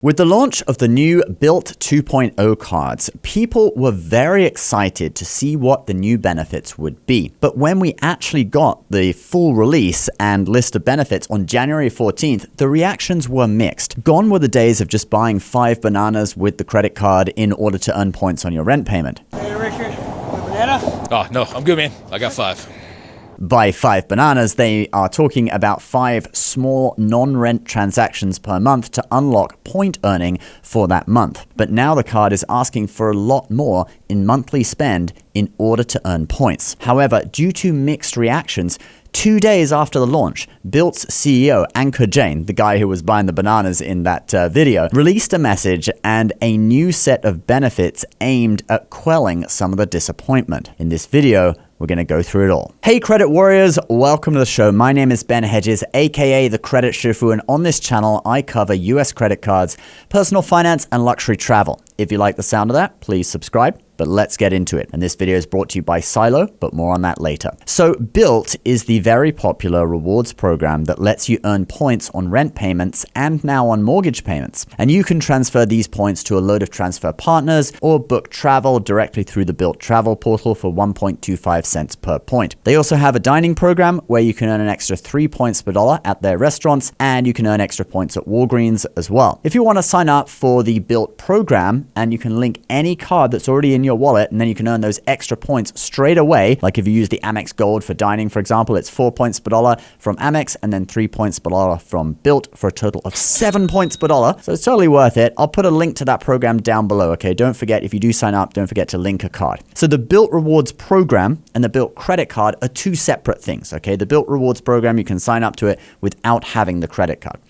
With the launch of the new Bilt 2.0 cards, people were very excited to see what the new benefits would be. But when we actually got the full release and list of benefits on January 14th, the reactions were mixed. Gone were the days of just buying 5 bananas with the credit card in order to earn points on your rent payment. Hey, Richard, a banana? Oh, no, I'm good, man. I got 5. By 5 bananas, they are talking about 5 small non-rent transactions per month to unlock point earning for that month. But now the card is asking for a lot more in monthly spend in order to earn points. However, due to mixed reactions, 2 days after the launch, Bilt's CEO, Ankur Jain, the guy who was buying the bananas in that video, released a message and a new set of benefits aimed at quelling some of the disappointment. In this video, we're going to go through it all. Hey credit warriors, welcome to the show. My name is Ben Hedges, aka the Credit Shifu, and on this channel I cover US credit cards, personal finance, and luxury travel. If you like the sound of that, please subscribe. But let's get into it. And this video is brought to you by Silo, but more on that later. So Bilt is the very popular rewards program that lets you earn points on rent payments and now on mortgage payments. And you can transfer these points to a load of transfer partners or book travel directly through the Bilt travel portal for 1.25 cents per point. They also have a dining program where you can earn an extra 3 points per dollar at their restaurants, and you can earn extra points at Walgreens as well. If you want to sign up for the Bilt program, and you can link any card that's already in your wallet, and then you can earn those extra points straight away. Like if you use the Amex Gold for dining, for example, it's 4 points per dollar from Amex and then 3 points per dollar from Bilt for a total of 7 points per dollar. So it's totally worth it. I'll put a link to that program down below, okay? Don't forget, if you do sign up, don't forget to link a card. So the Bilt Rewards program and the Bilt credit card are 2 separate things, okay? The Bilt Rewards program, you can sign up to it without having the credit card,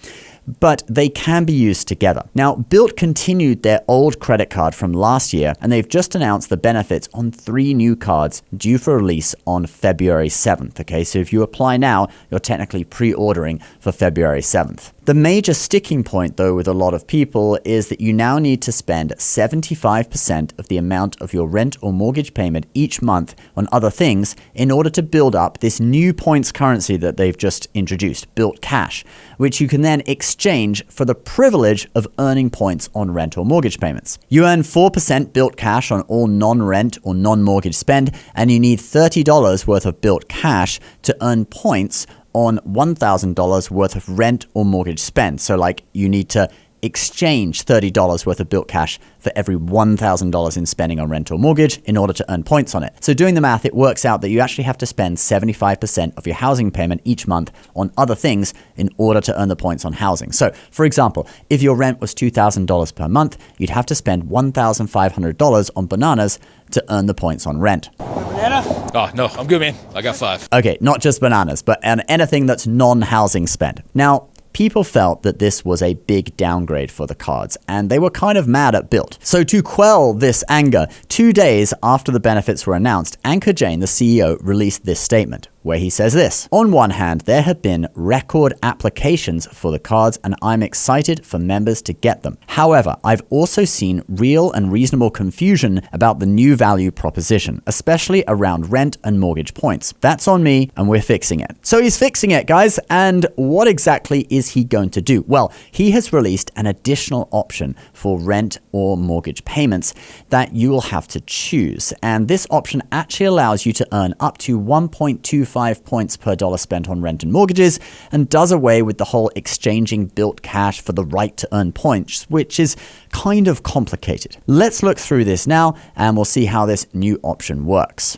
but they can be used together. Now, Bilt continued their old credit card from last year, and they've just announced the benefits on 3 new cards due for release on February 7th, okay? So if you apply now, you're technically pre-ordering for February 7th. The major sticking point, though, with a lot of people is that you now need to spend 75% of the amount of your rent or mortgage payment each month on other things in order to build up this new points currency that they've just introduced, Bilt Cash, which you can then exchange for the privilege of earning points on rent or mortgage payments. You earn 4% Bilt Cash on all non-rent or non-mortgage spend, and you need $30 worth of Bilt Cash to earn points on $1,000 worth of rent or mortgage spend. So like you need to exchange $30 worth of Bilt Cash for every $1,000 in spending on rent or mortgage in order to earn points on it. So doing the math, it works out that you actually have to spend 75% of your housing payment each month on other things in order to earn the points on housing. So for example, if your rent was $2,000 per month, you'd have to spend $1,500 on bananas to earn the points on rent. Banana? Oh, no, I'm good, man. I got 5. Okay, not just bananas, but anything that's non-housing spend. Now, people felt that this was a big downgrade for the cards, and they were kind of mad at Bilt. So to quell this anger, 2 days after the benefits were announced, Ankur Jain, the CEO, released this statement, where he says this: on one hand, there have been record applications for the cards, and I'm excited for members to get them. However, I've also seen real and reasonable confusion about the new value proposition, especially around rent and mortgage points. That's on me, and we're fixing it. So he's fixing it, guys. And what exactly is he going to do? Well, he has released an additional option for rent or mortgage payments that you will have to choose. And this option actually allows you to earn up to 1.25 points per dollar spent on rent and mortgages, and does away with the whole exchanging Bilt Cash for the right to earn points, which is kind of complicated. Let's look through this now, and we'll see how this new option works.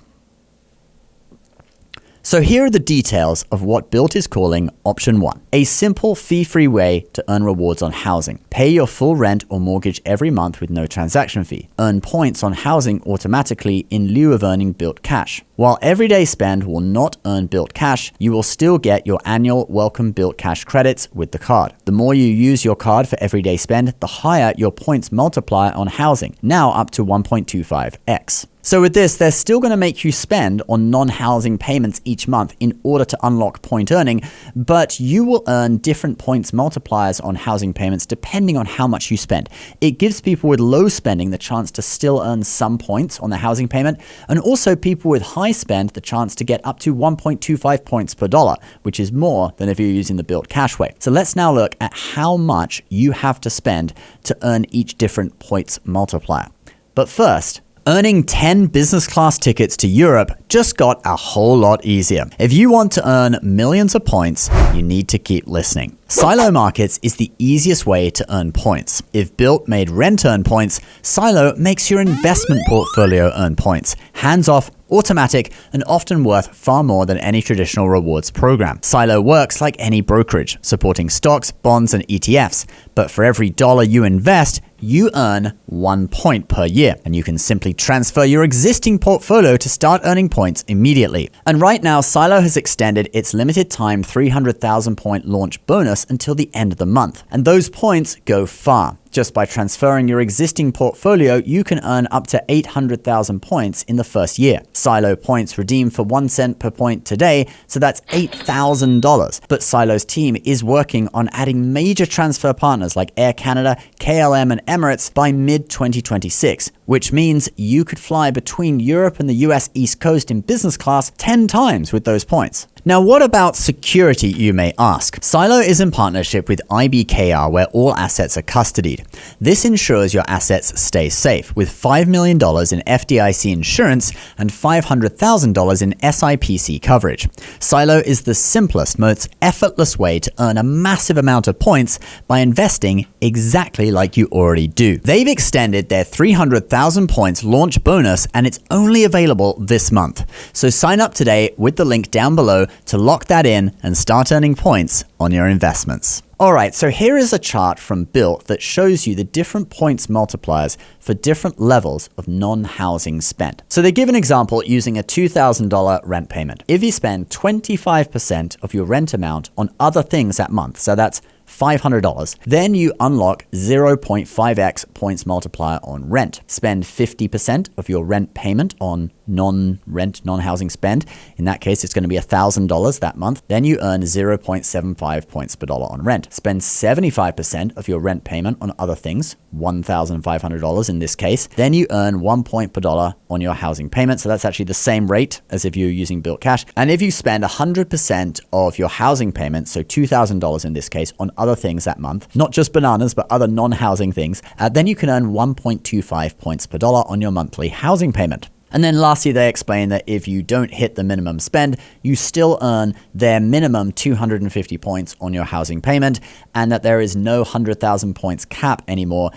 So here are the details of what Bilt is calling Option 1. A simple fee-free way to earn rewards on housing. Pay your full rent or mortgage every month with no transaction fee. Earn points on housing automatically in lieu of earning Bilt Cash. While everyday spend will not earn Bilt Cash, you will still get your annual welcome Bilt Cash credits with the card. The more you use your card for everyday spend, the higher your points multiplier on housing, now up to 1.25x. So with this, they're still going to make you spend on non-housing payments each month in order to unlock point earning, but you will earn different points multipliers on housing payments depending on how much you spend. It gives people with low spending the chance to still earn some points on the housing payment, and also people with high high spend the chance to get up to 1.25 points per dollar, which is more than if you're using the Bilt cash way. So let's now look at how much you have to spend to earn each different points multiplier. But first, earning 10 business class tickets to Europe just got a whole lot easier. If you want to earn millions of points, you need to keep listening. Silo Markets is the easiest way to earn points. If Bilt made rent earn points, Silo makes your investment portfolio earn points. Hands off, automatic, and often worth far more than any traditional rewards program. Silo works like any brokerage, supporting stocks, bonds, and ETFs. But for every dollar you invest, you earn 1 point per year, and you can simply transfer your existing portfolio to start earning points immediately. And right now, Silo has extended its limited time 300,000 point launch bonus until the end of the month. And those points go far. Just by transferring your existing portfolio, you can earn up to 800,000 points in the first year. Silo points redeem for 1 cent per point today, so that's $8,000. But Silo's team is working on adding major transfer partners like Air Canada, KLM, and Emirates by mid-2026, which means you could fly between Europe and the US East Coast in business class 10 times with those points. Now, what about security, you may ask? Silo is in partnership with IBKR, where all assets are custodied. This ensures your assets stay safe, with $5 million in FDIC insurance and $500,000 in SIPC coverage. Silo is the simplest, most effortless way to earn a massive amount of points by investing exactly like you already do. They've extended their 300,000 points launch bonus, and it's only available this month. So sign up today with the link down below to lock that in and start earning points on your investments. Alright, so here is a chart from Bilt that shows you the different points multipliers for different levels of non-housing spend. So they give an example using a $2,000 rent payment. If you spend 25% of your rent amount on other things that month, so that's $500, then you unlock 0.5x points multiplier on rent. Spend 50% of your rent payment on non-rent, non-housing spend. In that case, it's going to be $1,000 that month. Then you earn 0.75 points per dollar on rent. Spend 75% of your rent payment on other things, $1,500 in this case. Then you earn 1 point per dollar on your housing payment. So that's actually the same rate as if you're using Bilt Cash. And if you spend 100% of your housing payment, so $2,000 in this case, on other things that month, not just bananas, but other non-housing things, then you can earn 1.25 points per dollar on your monthly housing payment. And then lastly, they explain that if you don't hit the minimum spend, you still earn their minimum 250 points on your housing payment, and that there is no 100,000 points cap anymore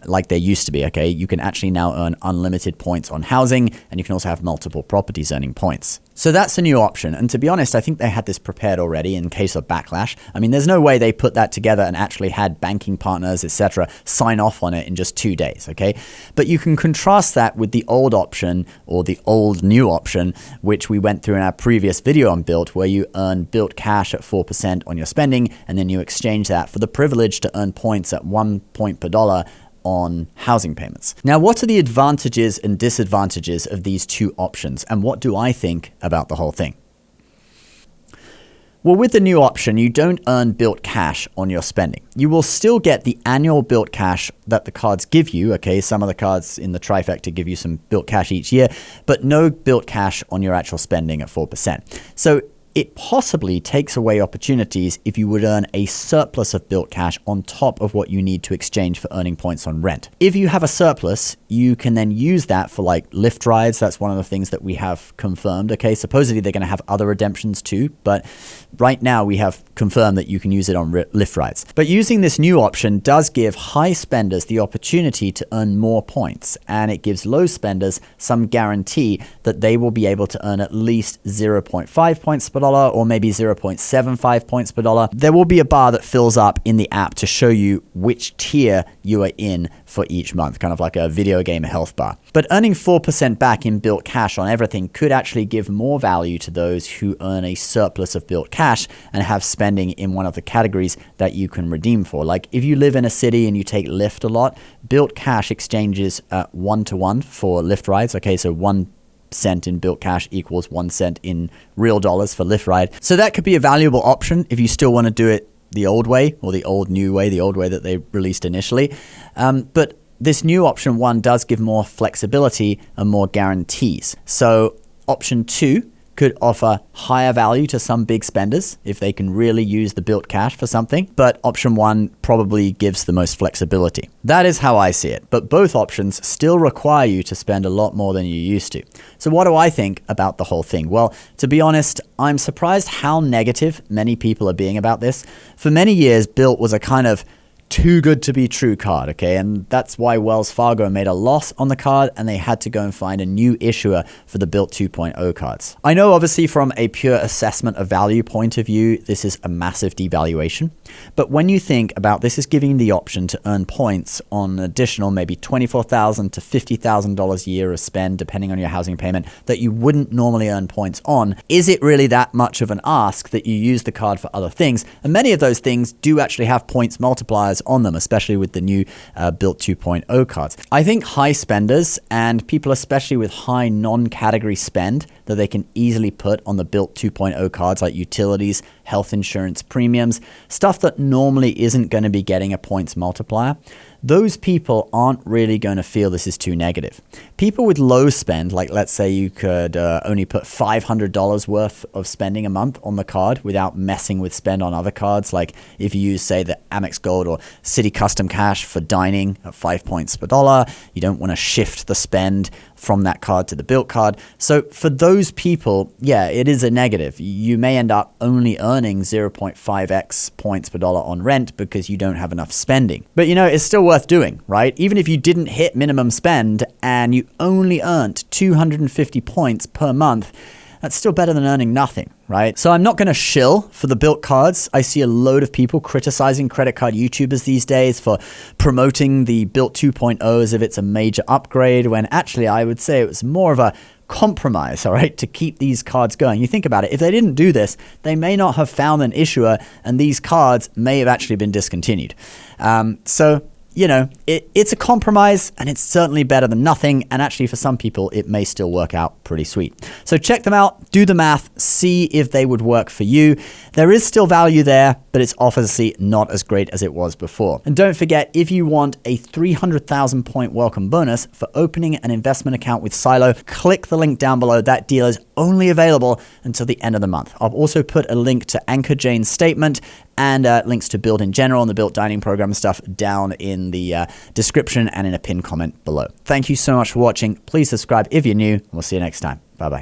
like there used to be, okay? You can actually now earn unlimited points on housing, and you can also have multiple properties earning points. So that's a new option. And to be honest, I think they had this prepared already in case of backlash. I mean, there's no way they put that together and actually had banking partners, etc., sign off on it in just 2 days, okay? But you can contrast that with the old option or the old new option, which we went through in our previous video on Bilt, where you earn Bilt Cash at 4% on your spending, and then you exchange that for the privilege to earn points at 1 point per dollar on housing payments. Now, what are the advantages and disadvantages of these two options, and what do I think about the whole thing? Well, with the new option, you don't earn Bilt Cash on your spending. You will still get the annual Bilt Cash that the cards give you, okay? Some of the cards in the trifecta give you some Bilt Cash each year, but no Bilt Cash on your actual spending at 4%. So it possibly takes away opportunities if you would earn a surplus of Bilt Cash on top of what you need to exchange for earning points on rent. If you have a surplus, you can then use that for like Lyft rides. That's one of the things that we have confirmed. Okay, supposedly they're going to have other redemptions too, but right now we have confirmed that you can use it on Lyft rides. But using this new option does give high spenders the opportunity to earn more points, and it gives low spenders some guarantee that they will be able to earn at least 0.5 points per dollar or maybe 0.75 points per dollar. There will be a bar that fills up in the app to show you which tier you are in for each month, kind of like a video game health bar. But earning 4% back in Bilt Cash on everything could actually give more value to those who earn a surplus of Bilt Cash and have spending in one of the categories that you can redeem for. Like if you live in a city and you take Lyft a lot, Bilt Cash exchanges 1-to-1 for Lyft rides. Okay, so 1 cent in Bilt Cash equals 1 cent in real dollars for Lyft ride. So that could be a valuable option if you still want to do it the old way or the old new way, the old way that they released initially. But this new option one does give more flexibility and more guarantees. So Option 2 could offer higher value to some big spenders if they can really use the Bilt cash for something, but option 1 probably gives the most flexibility. That is how I see it, but both options still require you to spend a lot more than you used to. So what do I think about the whole thing? Well, to be honest, I'm surprised how negative many people are being about this. For many years, Bilt was a kind of too good to be true card, okay? And that's why Wells Fargo made a loss on the card and they had to go and find a new issuer for the Bilt 2.0 cards. I know obviously from a pure assessment of value point of view, this is a massive devaluation. But when you think about this is giving the option to earn points on an additional maybe $24,000 to $50,000 a year of spend, depending on your housing payment, that you wouldn't normally earn points on, is it really that much of an ask that you use the card for other things? And many of those things do actually have points multipliers on them, especially with the new Bilt 2.0 cards. I think high spenders and people especially with high non-category spend that they can easily put on the Bilt 2.0 cards like utilities, health insurance premiums, stuff that normally isn't going to be getting a points multiplier, those people aren't really going to feel this is too negative. People with low spend, like let's say you could only put $500 worth of spending a month on the card without messing with spend on other cards, like if you use, say, the Amex Gold or City Custom Cash for dining at 5 points per dollar, you don't want to shift the spend from that card to the Bilt card. So for those people, yeah, it is a negative. You may end up only earning 0.5x points per dollar on rent because you don't have enough spending. But you know, it's still worth doing, right? Even if you didn't hit minimum spend and you only earned 250 points per month, that's still better than earning nothing, right? So I'm not going to shill for the Bilt cards. I see a load of people criticizing credit card YouTubers these days for promoting the Bilt 2.0 as if it's a major upgrade, when actually I would say it was more of a compromise, all right, to keep these cards going. You think about it, if they didn't do this, they may not have found an issuer and these cards may have actually been discontinued. So you know, it's a compromise and it's certainly better than nothing. And actually for some people, it may still work out pretty sweet. So check them out, do the math, see if they would work for you. There is still value there, but it's obviously not as great as it was before. And don't forget, if you want a 300,000 point welcome bonus for opening an investment account with Silo, click the link down below. That deal is only available until the end of the month. I'll also put a link to Anchor Jane's statement and links to Bilt in general and the Bilt dining program and stuff down in the description and in a pinned comment below. Thank you so much for watching. Please subscribe if you're new. We'll see you next time. Bye-bye.